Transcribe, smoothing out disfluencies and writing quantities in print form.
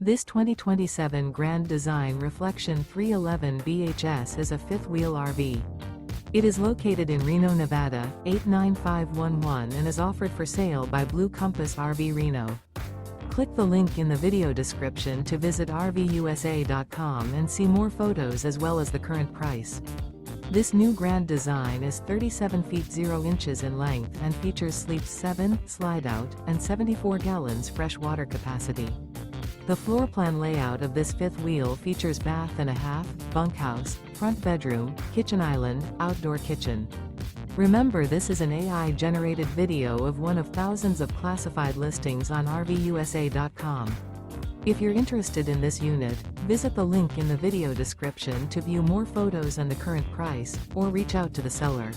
This 2027 Grand Design Reflection 311 BHS is a fifth-wheel RV. It is located in Reno, Nevada, 89511 and is offered for sale by Blue Compass RV Reno. Click the link in the video description to visit RVUSA.com and see more photos as well as the current price. This new Grand Design is 37 feet 0 inches in length and features sleeps 7, Slideout, and 74 gallons fresh water capacity. The floor plan layout of this fifth wheel features bath and a half, bunkhouse, front bedroom, kitchen island, outdoor kitchen. Remember, this is an AI-generated video of one of thousands of classified listings on RVUSA.com. If you're interested in this unit, visit the link in the video description to view more photos and the current price, or reach out to the seller.